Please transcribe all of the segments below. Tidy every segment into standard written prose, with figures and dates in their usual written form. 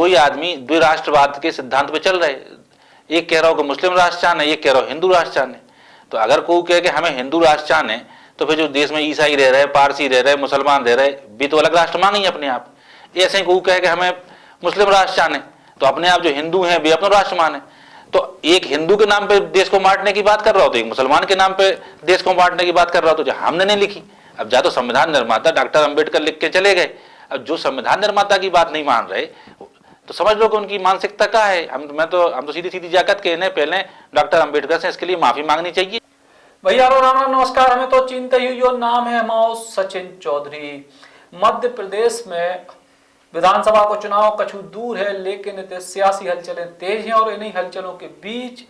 ही आदमी द्विराष्ट्रवाद के सिद्धांत पे चल रहे। एक कह रहा हो कि मुस्लिम राष्ट्र चाहने, एक कह रहा हो हिंदू राष्ट्र चाहने। तो अगर कोई कहे कि हमें हिंदू राष्ट्र चाहने, तो फिर जो देश में ईसाई रह रहे, पारसी रह रहे, मुसलमान रह रहे, भी तो अलग राष्ट्र मांगे अपने आप। ऐसे ही कोई कहे कि हमें मुस्लिम राष्ट्र चाहने, तो अपने आप जो हिंदू हैं वे अपना राष्ट्र माने। तो एक हिंदू के नाम पे देश को बांटने की बात कर रहा हो, तो एक मुसलमान के नाम पे देश को बांटने की बात कर रहा हो, तो जो हमने नहीं लिखी। अब जा तो संविधान निर्माता डॉक्टर अंबेडकर लिख के चले गए। अब जो संविधान निर्माता की बात नहीं मान रहे, तो समझ लो कि उनकी मानसिकता क्या है। हम तो सीधी सीधी जाकर कहने पहले डॉक्टर अंबेडकर से इसके लिए माफी मांगनी चाहिए। भैया राम राम नमस्कार। हमें तो चिंता ही जो नाम है हमारा सचिन चौधरी। मध्य प्रदेश में विधानसभा को चुनाव कछु दूर है, लेकिन सियासी हलचलें तेज हैं और इन्हीं हलचलों के बीच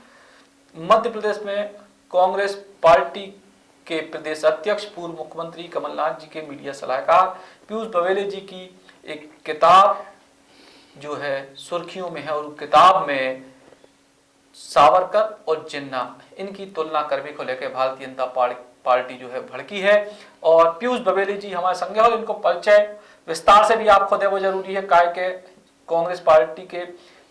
मध्य प्रदेश में कांग्रेस पार्टी के प्रदेश अध्यक्ष पूर्व मुख्यमंत्री कमलनाथ जी के मीडिया सलाहकार पीयूष बवेले जी की एक किताब जो है सुर्खियों में है, और किताब में सावरकर और जिन्ना इनकी तुलना करने को लेकर भारतीय जनता पार्टी जो है भड़की है। और पीयूष बवेले जी हमारे संग और इनको परिचय विस्तार से भी आपको दे वो जरूरी है। काय के कांग्रेस पार्टी के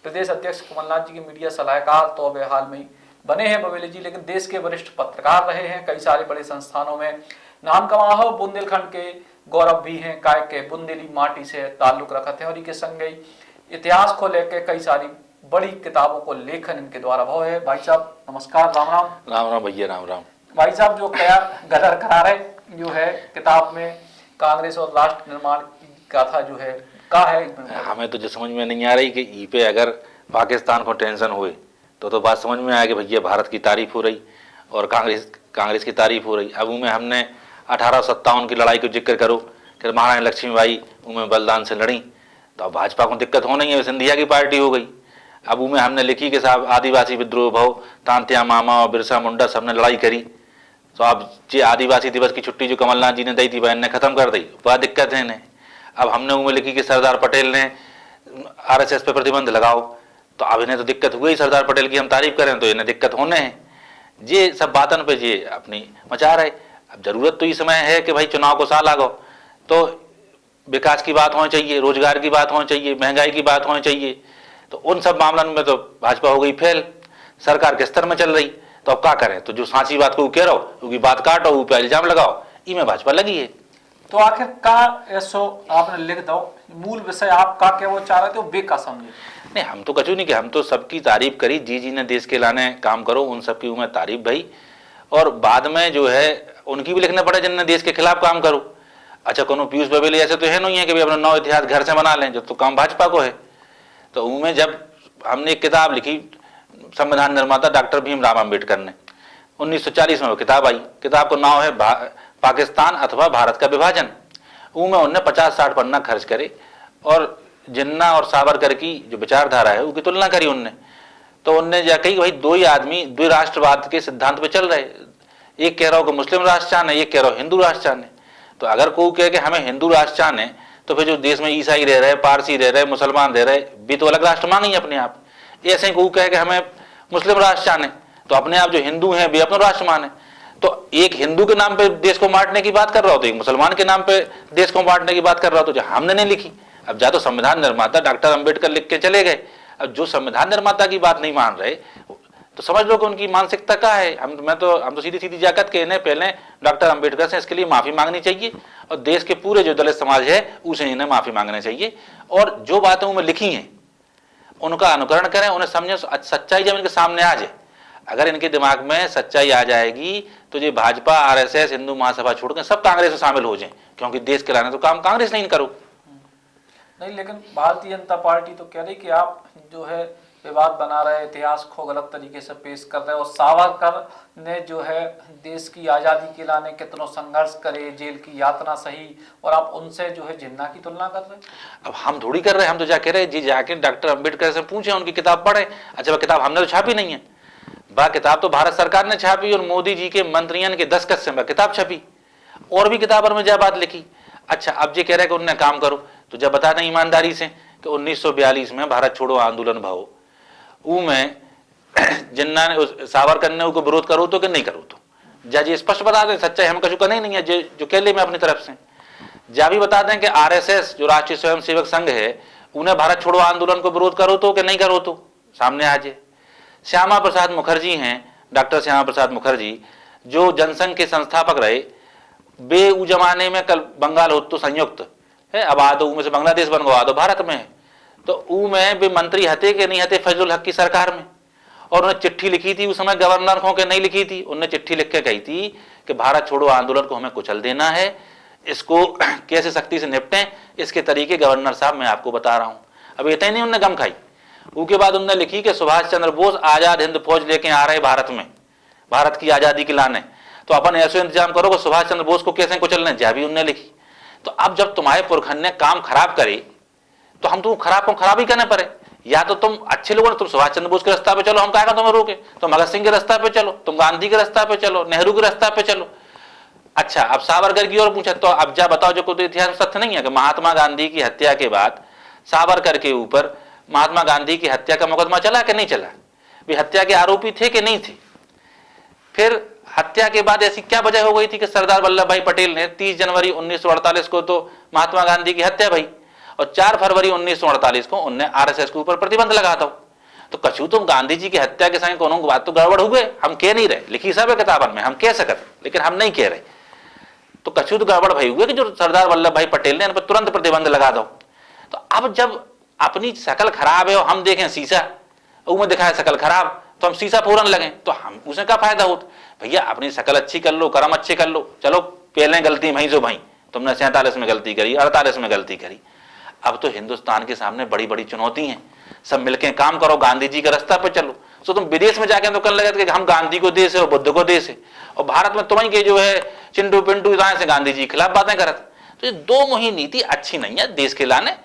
प्रदेश अध्यक्ष कमलनाथ जी के मीडिया सलाहकार तो अब हाल में ही बने हैं बवेले जी, लेकिन देश के वरिष्ठ पत्रकार रहे हैं, कई सारे बड़े संस्थानों में नाम कमाया हो, बुंदेलखंड के गौरव भी हैं, काय के बुंदेली माटी से ताल्लुक रखते हैं और इनके संग इतिहास को लेकर कई सारी बड़ी किताबों को लेखन इनके द्वारा भाव है। भाई साहब नमस्कार, राम राम। राम राम भैया, राम राम। भाई साहब जो क्या गदर करार है जो है किताब में कांग्रेस और राष्ट्र निर्माण की गाथा जो है का है, हमें तो जो समझ में नहीं आ रही कि ई पे अगर पाकिस्तान को टेंशन हुए तो बात समझ में आया कि भैया भारत की तारीफ हो रही और कांग्रेस की तारीफ हो रही। अब उनमें हमने 1857 की लड़ाई को जिक्र करो कि महारानी लक्ष्मीबाई उनमें बलिदान से लड़ी, तो अब भाजपा को दिक्कत होनी है, सिंधिया की पार्टी हो गई। अब उनमें हमने लिखी कि साहब आदिवासी विद्रोह भव, तांत्या मामा और बिरसा मुंडा सबने लड़ाई करी, तो अब ये आदिवासी दिवस की छुट्टी जो कमलनाथ जी ने दी थी बहन ने खत्म कर दी, बड़ा दिक्कत है इन्हें। अब हमने उनमें लिखी कि सरदार पटेल ने आरएसएस पे प्रतिबंध लगाओ, तो अब इन्हें तो दिक्कत हुई, सरदार पटेल की हम तारीफ करें तो इन्हें दिक्कत होने हैं। ये सब बातन पे ये अपनी मचा रहे। अब जरूरत तो इस समय है कि भाई चुनाव को साल आगो, तो विकास की बात होनी चाहिए, रोजगार की बात होनी चाहिए, महंगाई की बात होनी चाहिए। तो उन सब मामलों में तो भाजपा हो गई फेल, सरकार के स्तर में चल रही। तो अब क्या करें, तो जो सांची बात को कह रहा हो उसकी बात काटो, ऊपर इल्जाम लगाओ, इनमें भाजपा लगी है। तो आखिर का ऐसो आपने लिख दो मूल विषय आप का क्या वो चाह रहे थे वो बेका समझे। नहीं, हम तो कचू नहीं कि हम तो सबकी तारीफ करी, जी ने देश के लाने काम करो, उन सबकी उम्र तारीफ भाई, और बाद में जो है उनकी भी लिखना पड़े जिनने देश के खिलाफ काम करो। अच्छा कोनो पीयूष बवेले ऐसे तो है नहीं है कि अपना नौ इतिहास घर से बना लें, जब तो काम भाजपा को है। तो उनमें जब हमने एक किताब लिखी संविधान निर्माता डॉक्टर भीमराव अम्बेडकर ने 1940 में वो किताब आई, किताब का नाम है पाकिस्तान अथवा भारत का विभाजन। उनमें उनने 50-60 पन्ना खर्च करे और जिन्ना और सावरकर की जो विचारधारा है उसकी तुलना करी उनने। तो उनने जा कही भाई दो ही आदमी द्विराष्ट्रवाद के सिद्धांत पे चल रहे, एक कह रहा हो कि मुस्लिम राष्ट्र चाहने, एक कह रहा हो हिंदू राष्ट्र चाहने। तो अगर कोई कहे कि हमें हिंदू राष्ट्र चाहने, तो फिर जो देश में ईसाई रह रहे, पारसी रह रहे, मुसलमान रह रहे, भी तो अलग राष्ट्र मांगे अपने आप। ऐसे ही कोई कहे कि हमें मुस्लिम राष्ट्र चाहने, तो अपने आप जो हिंदू हैं वे अपना राष्ट्र माने। तो एक हिंदू के नाम पे देश को बांटने की बात कर रहा हो, तो एक मुसलमान के नाम पे देश को बांटने की बात कर रहा हो, तो जो हमने नहीं लिखी। अब जा तो संविधान निर्माता डॉक्टर अंबेडकर लिख के चले गए। अब जो संविधान निर्माता की बात नहीं मान रहे, तो समझ लो कि उनकी मानसिकता क्या है। हम तो सीधी सीधी जाकर कहने पहले डॉक्टर अंबेडकर से इसके लिए माफी मांगनी चाहिए, और देश के पूरे जो दलित समाज है उसे इन्हें माफी मांगनी चाहिए। और जो बातें उनमें लिखी हैं उनका अनुकरण करें, उन्हें समझे, सच्चाई जब इनके सामने आ जाए। अगर इनके दिमाग में सच्चाई आ जाएगी तो ये भाजपा, आरएसएस, हिंदू महासभा छोड़कर सब कांग्रेस में शामिल हो जाएं, क्योंकि देश के लाने तो काम कांग्रेस नहीं करो। नहीं, लेकिन भारतीय जनता पार्टी तो कह रही कि आप जो है विवाद बना रहे, इतिहास को गलत तरीके से पेश कर रहे, और सावरकर ने जो है देश की आज़ादी के लाने कितनों संघर्ष करे, जेल की यातना सही, और आप उनसे जो है जिन्ना की तुलना कर रहे। अब हम थोड़ी कर रहे हैं, हम तो जाके रहे जी, जाके डॉक्टर अंबेडकर से पूछे, उनकी किताब पढ़े। अच्छा वह किताब हमने तो छापी नहीं है, वह किताब तो भारत सरकार ने छापी और मोदी जी के मंत्रियों के दस्तखत से वह किताब छपी, और भी किताब में जब बात लिखी। अच्छा अब ये कह रहे कि उनने काम करो, तो जब बता दें ईमानदारी से कि 1942 में भारत छोड़ो आंदोलन भाव में जिन्ना ने सावरकर ने उसको विरोध करो तो कि नहीं करो, तो जज स्पष्ट बता दें, सच्चाई हम कछु करना ही नहीं है, जो कह ले मैं अपनी तरफ से। जा भी बता दें कि आरएसएस जो राष्ट्रीय स्वयंसेवक संघ है उन्हें भारत छोड़ो आंदोलन को विरोध करो तो कि नहीं करो तो सामने आ जाए। श्यामा प्रसाद मुखर्जी हैं, डॉक्टर श्यामा प्रसाद मुखर्जी, जो जनसंघ के संस्थापक रहे। वे उस जमाने में कल बंगाल हो तो संयुक्त है, अब आदो में से बांग्लादेश बन गया, आदो भारत में है, तो ऊ में वे मंत्री हते कि नहीं हते फजलुल हक की सरकार में। और उन्हें चिट्ठी लिखी थी उस समय गवर्नर को, के नहीं लिखी थी, उन्हें चिट्ठी लिख के कही थी कि भारत छोड़ो आंदोलन को हमें कुचल देना है, इसको कैसे सख्ती से निपटें, इसके तरीके गवर्नर साहब मैं आपको बता रहा हूं। अब इतने नहीं उन्होंने गम खाई, उसके बाद उन्होंने लिखी कि सुभाष चंद्र बोस आजाद हिंद फौज लेके आ रहे भारत में, भारत की आजादी की लाने, तो अपन ऐसे इंतजाम करो कि सुभाष चंद्र बोस को कैसे कुचलने, जा भी उन्होंने लिखी। तो अब जब तुम्हारे पुरखन ने काम खराब करे तो हम तुम खराब को खराब ही करने पड़े। या तो तुम अच्छे लोगों ने, तुम सुभाष चंद्र बोस के रास्ता पे चलो, हम कहेगा तुम्हें रोके, तुम भगत सिंह के रास्ता पे चलो, तुम गांधी के रास्ता पे चलो, नेहरू के रास्ता पे चलो। अच्छा, अब सावरकर की ओर पूछा, तो अब जा बताओ, जो कोई इतिहास सत्य नहीं है कि महात्मा गांधी की हत्या के बाद सावरकर के ऊपर महात्मा गांधी की हत्या का मुकदमा चला कि नहीं चला, वे हत्या के आरोपी थे कि नहीं थे। फिर हत्या के बाद ऐसी क्या वजह हो गई थी कि सरदार वल्लभ भाई पटेल ने 30 जनवरी 1948 को तो महात्मा गांधी की हत्या भई, और 4 फरवरी 1948 को उनने आरएसएस के ऊपर प्रतिबंध लगा दो। तो कछु तुम गांधी जी की हत्या के समय कोनो बात तो गड़बड़ हुए, हम कह नहीं रहे, लिखी सब है किताबन में, हम कह सकते, लेकिन हम नहीं कह रहे। तो कछु तो गड़बड़ भाई हुए कि जो सरदार वल्लभ भाई पटेल ने इन पर तुरंत प्रतिबंध लगा दो। तो अब जब अपनी शकल खराब है और हम देखें शीशा, उसमें दिखाए शकल खराब, तो हम शीशा फोरन लगे, तो हम उसमें क्या फायदा होता। भैया अपनी शकल अच्छी कर लो, कर्म अच्छे कर लो, चलो पहले गलती भाई जो भाई तुमने 47 में गलती करी, 48 में गलती करी। अब तो हिंदुस्तान के सामने बड़ी बड़ी चुनौती हैं, सब मिलकर काम करो, गांधी जी का रास्ता पे चलो। तो तुम विदेश में जाके तो करने लगे कि हम गांधी को देश है और बुद्ध को देश है, और भारत में तुम्हें के जो है चिंटू पिंटू से गांधी जी के खिलाफ बातें करत। तो ये दो मुही नीति अच्छी नहीं है देश के लाने।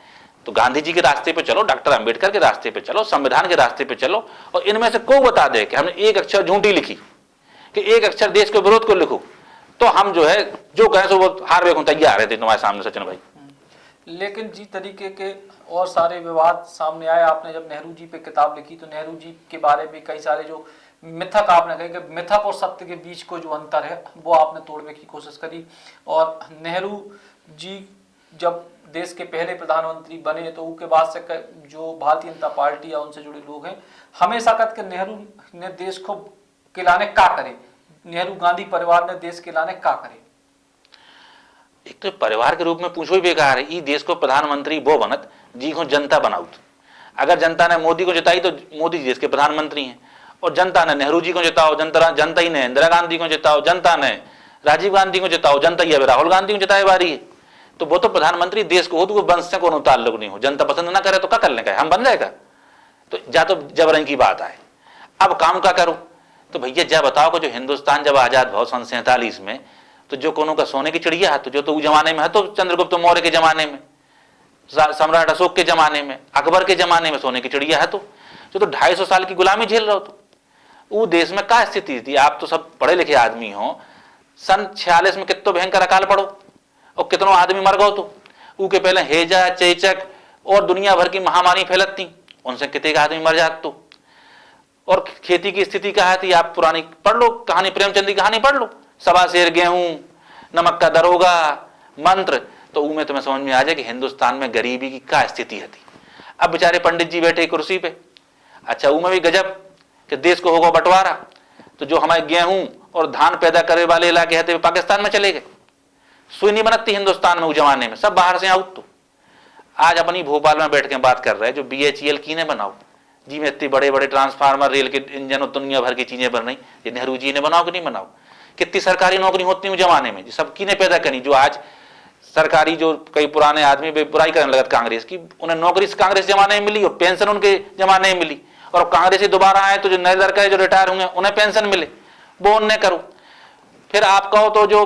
तो गांधी जी के रास्ते पे चलो, डॉक्टर अंबेडकर के रास्ते पे चलो, संविधान के रास्ते पे चलो, और इनमें से को बता दे कि हमने एक अक्षर झूठी लिखी, कि एक अक्षर देश के विरोध को लिखो, तो हम जो है जो कहें सो वो हार वे तैयार रहते तुम्हारे सामने सचिन भाई। लेकिन जी तरीके के और सारे विवाद सामने आए। आपने जब नेहरू जी पे किताब लिखी तो नेहरू जी के बारे में कई सारे जो मिथक आपने कहे कि मिथक और सत्य के बीच को जो अंतर है वो आपने तोड़ने की कोशिश करी। और नेहरू जी जब देश के पहले प्रधानमंत्री बने तो उसके बाद से जो भारतीय जनता पार्टी या उनसे जुड़े लोग हैं हमेशा कहते कि नेहरू ने देश को किलाने का करे, नेहरू गांधी परिवार ने देश के लाने का करे। एक तो परिवार के रूप में पूछो ही बेकार है। ई देश को प्रधानमंत्री वो बनत जी को जनता बनाऊ। अगर जनता ने मोदी को जिताई तो मोदी देश के प्रधानमंत्री हैं, और जनता ने नेहरू जी को जिताओ, जनता ही ने इंदिरा गांधी को जिताओ, जनता ने राजीव गांधी को जिताओ, जनता ही अब राहुल गांधी को जिताए बारी है, तो वो तो प्रधानमंत्री देश को हो, तो वंश से कोनो ताल्लुक नहीं हो। जनता पसंद ना करे तो क्या करने का, हम बन जाएगा। तो जा तो जबरन की बात आए, अब काम का करो। तो भैया जा बताओ कि जो हिंदुस्तान जब आजाद भाव सन 47 में, तो जो कोनो का सोने की चिड़िया है, तो जो तो उस जमाने में है, तो चंद्रगुप्त मौर्य के जमाने में, सम्राट अशोक के जमाने में, अकबर के जमाने में सोने की चिड़िया है, तो जो तो 250 साल की गुलामी झेल रहा हो। तो वो देश में क्या स्थिति थी, आप तो सब पढ़े लिखे आदमी हो, सन 46 में कितना भयंकर अकाल पड़ो और कितनों आदमी मर गए। तो उसके पहले हेजा, चेचक और दुनिया भर की महामारी फैलत थी, उनसे कितने आदमी मर जाते। तो और खेती की स्थिति कहा थी, आप पुरानी पढ़ लो कहानी, प्रेमचंद की कहानी पढ़ लो, सवा शेर गेहूं, नमक का दरोगा, मंत्र, तो उनमें तुम्हें समझ में आ जाए कि हिंदुस्तान में गरीबी की क्या स्थिति है थी। अब बेचारे पंडित जी बैठे कुर्सी पे, अच्छा उनमें भी गजब कि देश को होगा बंटवारा, तो जो हमारे गेहूं और धान पैदा करने वाले इलाके हैं पाकिस्तान में चले गए। सुई नहीं बनती हिंदुस्तान में उस जमाने में, सब बाहर से आउट। तो आज अपनी भोपाल में बैठ के बात कर रहे हैं, जो BHEL की ने बनाओ जी में इतने बड़े बड़े ट्रांसफार्मर, रेल के इंजन और दुनिया भर की चीजें बन रही, ये नेहरू जी ने बनाओ कि नहीं बनाओ। कितनी सरकारी नौकरी होती उस जमाने में, सब की ने पैदा करी। जो आज सरकारी जो कई पुराने आदमी बुराई करने लगा कांग्रेस की, उन्हें नौकरी कांग्रेस जमाने में मिली और पेंशन उनके जमाने में मिली, और कांग्रेस ही दोबारा आए तो जो नए लड़के जो रिटायर हुए उन्हें पेंशन मिले, वो उन्हें करो। फिर आप कहो तो जो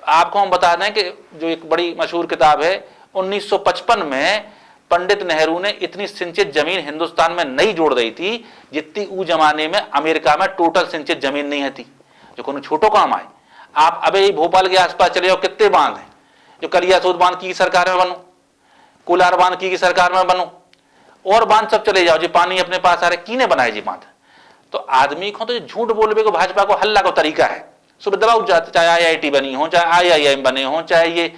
आपको हम बता दें कि जो एक बड़ी मशहूर किताब है, 1955 में पंडित नेहरू ने इतनी सिंचित जमीन हिंदुस्तान में नहीं जोड़ रही थी जितनी उस जमाने में अमेरिका में टोटल सिंचित जमीन नहीं थी, जो कोनो छोटो काम आए। आप अबे भोपाल के आसपास चले जाओ, कितने बांध हैं, जो कलियासोत बांध की सरकार में बनो, कोलार बांध की सरकार में बनो, और बांध सब चले जाओ, जो पानी अपने पास आ रहे की ने बनाए जी बांध। तो आदमी को तो झूठ बोलने को भाजपा को हल्ला का तरीका है, सुबह दबाव जाते, चाहे IIT बनी हो, चाहे IIM बने हो, चाहे ये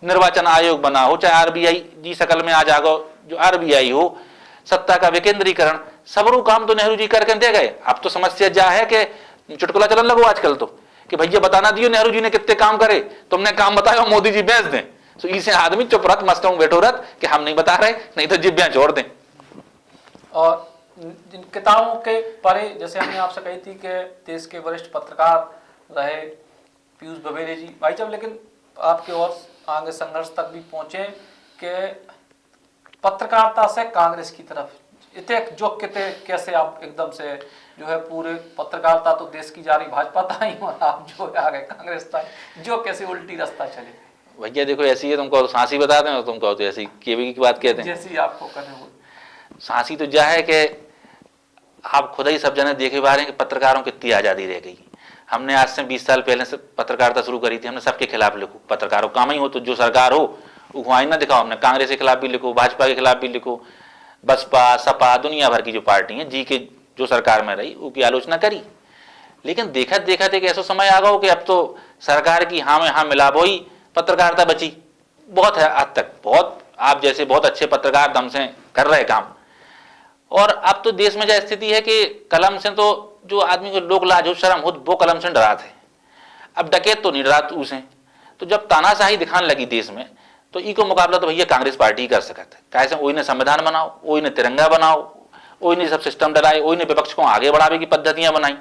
निर्वाचन आयोग बना हो, चाहे RBI जी शकल में आ जाओ जो आरबीआई हो, सत्ता का विकेंद्रीकरण, सबरू काम तो नेहरू जी करके दे गए। अब तो समस्या जा है कि चुटकुला चलन लगो आजकल तो कि भैया बताना दियो नेहरू जी ने कितने काम करे, तुमने काम बताया मोदी जी बेच दें। तो इसे आदमी चुप रख मस्तों बैठो रख कि हम नहीं बता रहे, नहीं तो जिब्बियां छोड़ दें। और जिन किताबों के परे, जैसे हमने आपसे कही थी कि देश के वरिष्ठ पत्रकार रहे पीयूष बबेले जी भाई साहब, लेकिन आपके और आगे संघर्ष तक भी पहुंचे कि पत्रकारिता से कांग्रेस की तरफ इतने जो कितने कैसे आप एकदम से जो है पूरे पत्रकारिता तो देश की जा रही भाजपा ताई और आप जो है आ गए कांग्रेस ताई, जो कैसे उल्टी रास्ता चले। भैया देखो ऐसी है, तुमको सांसी बता दें और तुम कहो तो ऐसी केवी की बात कहते हैं, जैसी आपको करने हो। सांसी तो जा है कि आप खुद ही सब जने देखे बारे कि पत्रकारों की कितनी आज़ादी रह गई। हमने आज से 20 साल पहले से पत्रकारिता शुरू करी थी, हमने सबके खिलाफ लिखो, पत्रकारों काम ही हो तो जो सरकार हो वो आई ना दिखाओ, हमने कांग्रेस के खिलाफ भी लिखो, भाजपा के खिलाफ भी लिखो, बसपा सपा दुनिया भर की जो पार्टी है जी के जो सरकार में रही उसकी आलोचना करी। लेकिन देखा देखा एक ऐसा समय आ गया कि अब तो सरकार की हाँ में हाँ मिलाबो ही पत्रकारिता बची बहुत है हद तक, बहुत आप जैसे बहुत अच्छे पत्रकार दम से कर रहे काम। और अब तो देश में जो स्थिति है कि कलम से तो जो आदमी को लोग लाज हो शर्म हो वो कलम से डरा थे, अब डकैत तो नहीं डरा उसे। तो जब तानाशाही दिखाने लगी देश में तो ई को मुकाबला तो भैया कांग्रेस पार्टी ही कर सकत है। कैसे वही ने संविधान बनाओ, वही ने तिरंगा बनाओ, वही ने सब सिस्टम डलाए, वही ने विपक्ष को आगे बढ़ावे की पद्धतियां बनाई।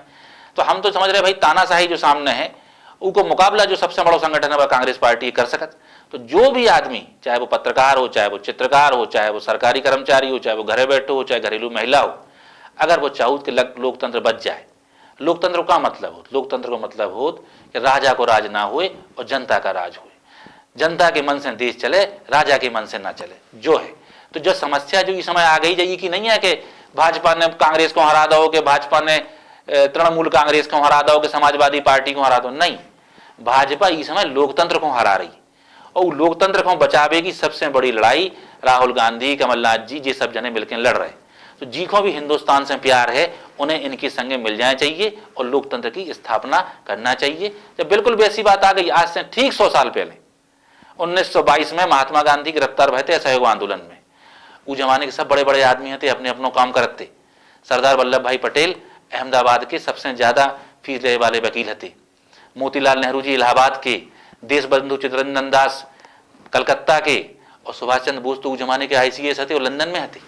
तो हम तो समझ रहे भाई तानाशाही जो सामने है उनको मुकाबला जो सबसे बड़ा संगठन है वह कांग्रेस पार्टी कर सकत। तो जो भी आदमी चाहे वो पत्रकार हो, चाहे वो चित्रकार हो, चाहे वो सरकारी कर्मचारी हो, चाहे वो घरे बैठे हो, चाहे घरेलू महिला हो, अगर वो चाहूत के लोकतंत्र बच जाए। लोकतंत्र का मतलब हो, लोकतंत्र का मतलब हो कि राजा को राज ना हुए और जनता का राज हुए, जनता के मन से देश चले, राजा के मन से ना चले जो है। तो जो समस्या जो इस समय आ गई जाइए कि नहीं है कि भाजपा ने कांग्रेस को हरा दो, कि भाजपा ने तृणमूल कांग्रेस को हरा दो, कि समाजवादी पार्टी को हरा दो, नहीं, भाजपा इस समय लोकतंत्र को हरा रही और लोकतंत्र को बचावे की सबसे बड़ी लड़ाई राहुल गांधी, कमलनाथ जी ये सब जने मिलकर लड़ रहे। तो जी को भी हिंदुस्तान से प्यार है, उन्हें इनके संगे मिल जाना चाहिए और लोकतंत्र की स्थापना करना चाहिए। जब बिल्कुल वैसी बात आ गई आज से ठीक 100 साल पहले 1922 में महात्मा गांधी गिरफ्तार भय थे असहयोग आंदोलन में। उस जमाने के सब बड़े बड़े आदमी थे, अपने अपनों काम करते। सरदार वल्लभ भाई पटेल अहमदाबाद के सबसे ज्यादा फीस लेने वाले वकील थे, मोतीलाल नेहरू जी इलाहाबाद के, देश बंधु चित्तरंजन दास कलकत्ता के, और सुभाष चंद्र बोस तो उस जमाने के ICS थे और लंदन में थे।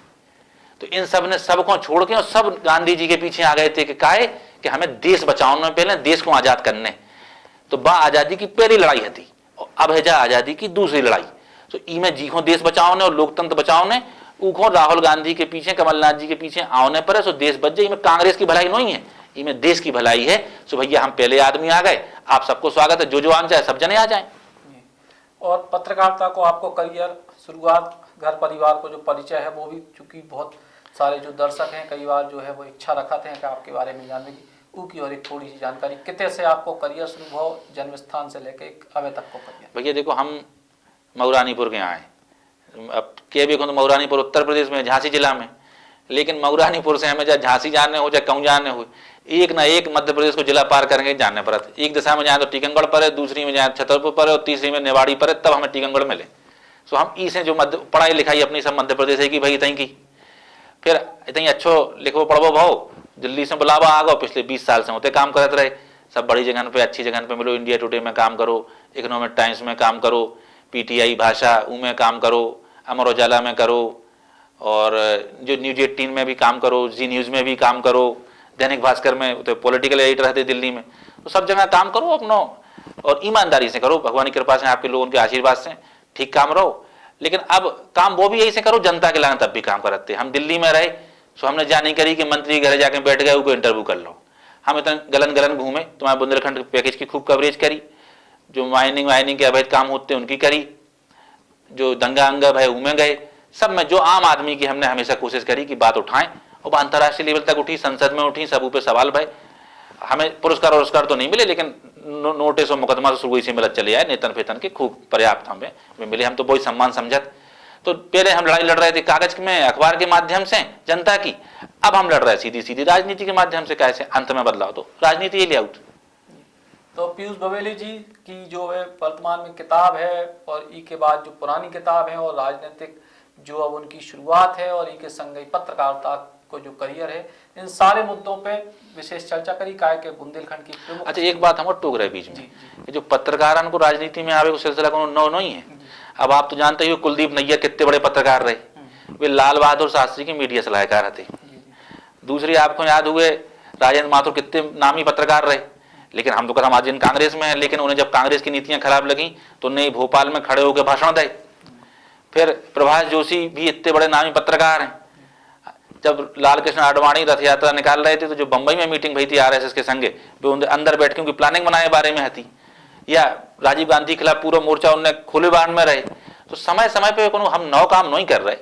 तो इन सब ने सबको छोड़ के और सब गांधी जी के पीछे आ गए थे कि काहे कि हमें देश बचाओ में पहले देश को आजाद करने। तो बा आजादी की पहली लड़ाई थी और अब है जा आजादी की दूसरी लड़ाई। तो इमें जी को देश बचाओ ने और लोकतंत्र बचाओ ने उखो राहुल गांधी के पीछे कमलनाथ जी के पीछे आओने पर सो देश बच जाए। इमें कांग्रेस की भलाई नहीं है, इमें देश की भलाई है। सो भैया हम पहले आदमी आ गए, आप सबको स्वागत है, जो आना चाहे सब जने आ जाए। और पत्रकारिता को आपको करियर शुरुआत घर परिवार को जो परिचय है वो भी चूंकि बहुत सारे जो दर्शक हैं कई बार जो है वो इच्छा रखते हैं कि आपके बारे में जानने की की और एक थोड़ी सी जानकारी कितने से आपको करियर शुरू हो जन्म स्थान से लेके अभी तक को करियर। भैया देखो हम मऊरानीपुर के यहाँ हैं, अब के भी तो मऊरानीपुर उत्तर प्रदेश में झांसी जिला में, लेकिन मऊरानीपुर से हमें चाहे झांसी जाने हो चाहे कहूँ जाने हो एक ना एक मध्य प्रदेश को जिला पार करेंगे जाने पर। एक दिशा में जाए तो टीकमगढ़ पर है, दूसरी में जाए छतरपुर पर है और तीसरी में निवाड़ी पर है, तब हमें टीकमगढ़ मिले। सो हम ई से जो मध्य पढ़ाई लिखाई अपनी सब मध्य प्रदेश है कि भाई इतनी की, फिर इतनी अच्छो लिखो पढ़ो भाव दिल्ली से बुलावा आ गो, पिछले 20 साल से होते काम करते रहे, सब बड़ी जगह पे अच्छी जगह पे मिलो, इंडिया टुडे में काम करो, इकोनॉमिक टाइम्स में काम करो, PTI भाषा में काम करो, अमर उजाला में करो, और जो न्यूज 18 में भी काम करो, जी न्यूज़ में भी काम करो, दैनिक भास्कर में तो पॉलिटिकल एडिटर रहते दिल्ली में। तो सब जगह काम करो अपनो और ईमानदारी से करो, भगवान की कृपा से आपके लोगों के आशीर्वाद से ठीक काम रहो। लेकिन अब काम वो भी यही से करो जनता के लाने, तब भी काम करते। हम दिल्ली में रहे सो हमने जा नहीं करी कि मंत्री घर जाके बैठ गए उनको इंटरव्यू कर लो। हम इतना गलन गलन घूमे, तुम्हारे बुंदेलखंड पैकेज की खूब कवरेज करी, जो माइनिंग के अवैध काम होते उनकी करी, जो दंगा अंगा भाई उमें गए, सब में जो आम आदमी की हमने हमेशा कोशिश करी कि बात उठाएं और अंतर्राष्ट्रीय लेवल तक उठी, संसद में उठी, सब पे सवाल भाई। हमें पुरस्कार तो नहीं मिले लेकिन नोटिस और मुकदमा तो शुरू से मिलत चले आए, नेतन फेतन के खूब पर्याप्त हमें मिले, हम तो बहुत सम्मान समझत। तो पहले हम लड़ाई लड़ रहे थे कागज में अखबार के माध्यम से जनता की, अब हम लड़ रहे हैं सीधी सीधी राजनीति के माध्यम से। कैसे अंत में बदलाव तो राजनीति ही ले आउट। तो पीयूष बबेले जी की जो है वर्तमान में किताब है और ई के बाद जो पुरानी किताब है और राजनीतिक जो अब उनकी शुरुआत है और इनके संग ही पत्रकारिता को जो करियर है, इन सारे मुद्दों पे विशेष चर्चा करी काय के बुंदेलखंड की प्रमुख। अच्छा, एक बात हम टोक रहे बीच में कि जो पत्रकारों को राजनीति में आवे को सिलसिला को नौ नहीं है। अब आप तो जानते ही हो कुलदीप नैयर कितने बड़े पत्रकार रहे, वे लाल बहादुर शास्त्री की मीडिया सलाहकार थे। दूसरी आपको याद हुए राजेंद्र माथुर कितने नामी पत्रकार रहे, लेकिन हम तो कदम आज कांग्रेस में है, लेकिन उन्हें जब कांग्रेस की नीतियां खराब लगी तो उन्हें भोपाल में खड़े होकर भाषण दे। फिर प्रभाष जोशी भी इतने बड़े नामी पत्रकार हैं। जब लाल कृष्ण आडवाणी रथ यात्रा निकाल रहे थे तो जो बंबई में मीटिंग भई थी आरएसएस के संगे, वे अंदर बैठ के उनकी प्लानिंग बनाए बारे में थी। या राजीव गांधी के खिलाफ पूरा मोर्चा उनने खुले बाण में रहे। तो समय समय पे हम नौ काम नहीं कर रहे।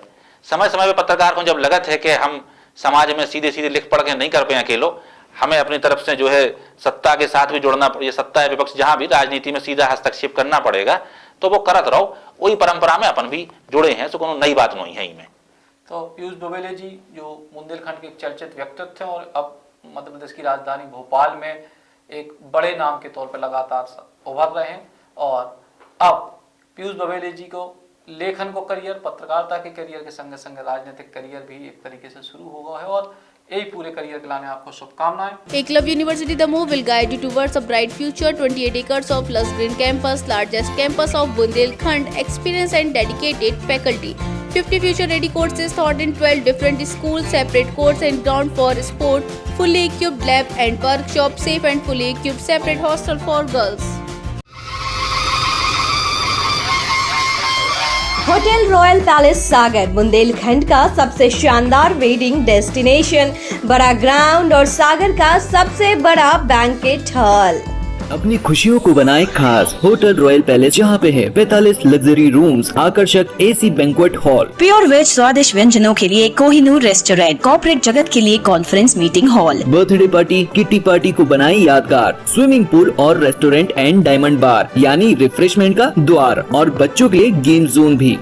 समय समय पे पत्रकार को जब लगत है कि हम समाज में सीधे सीधे लिख पढ़ के नहीं कर पाए अकेलो, हमें अपनी तरफ से जो है सत्ता के साथ भी जुड़ना, ये सत्ता है विपक्ष जहां भी राजनीति में सीधा हस्तक्षेप करना पड़ेगा तो वो करत रहो। वही परंपरा में अपन भी जुड़े हैं, तो कोनो नई बात नहीं है इनमें। तो पीयूष बबेले जी जो बुंदेलखंड के एक चर्चित व्यक्तित्व थे और अब मध्य प्रदेश की राजधानी भोपाल में एक बड़े नाम के तौर पर लगातार उभर रहे हैं, और अब पीयूष बबेले जी को लेखन को करियर, पत्रकारिता के करियर के संग संग राजनीतिक करियर भी एक तरीके से शुरू होगा है, और यही पूरे करियर के लाने आपको शुभकामनाएं। Eklavya University Damoh will guide you towards a bright future. 28 acres of lush green campus, largest campus of Bundelkhand, experienced and dedicated faculty. 50 future-ready courses taught in 12 different schools, separate courts and ground for sport, fully equipped lab and workshop, safe and fully equipped separate hostel for girls. Hotel royal palace Sagar Bundelkhand का सबसे शानदार wedding destination, बड़ा ground और सागर का सबसे बड़ा banquet hall. अपनी खुशियों को बनाए खास होटल रॉयल पैलेस, जहां पे है 45 लग्जरी रूम्स, आकर्षक AC banquet hall, pure veg स्वादिष्ट व्यंजनों के लिए कोहिनूर रेस्टोरेंट, कॉर्पोरेट जगत के लिए conference meeting hall, birthday party, kitty party को बनाए यादगार, स्विमिंग पूल और रेस्टोरेंट एंड डायमंड बार यानी रिफ्रेशमेंट का द्वार, और बच्चों के लिए गेम जोन भी।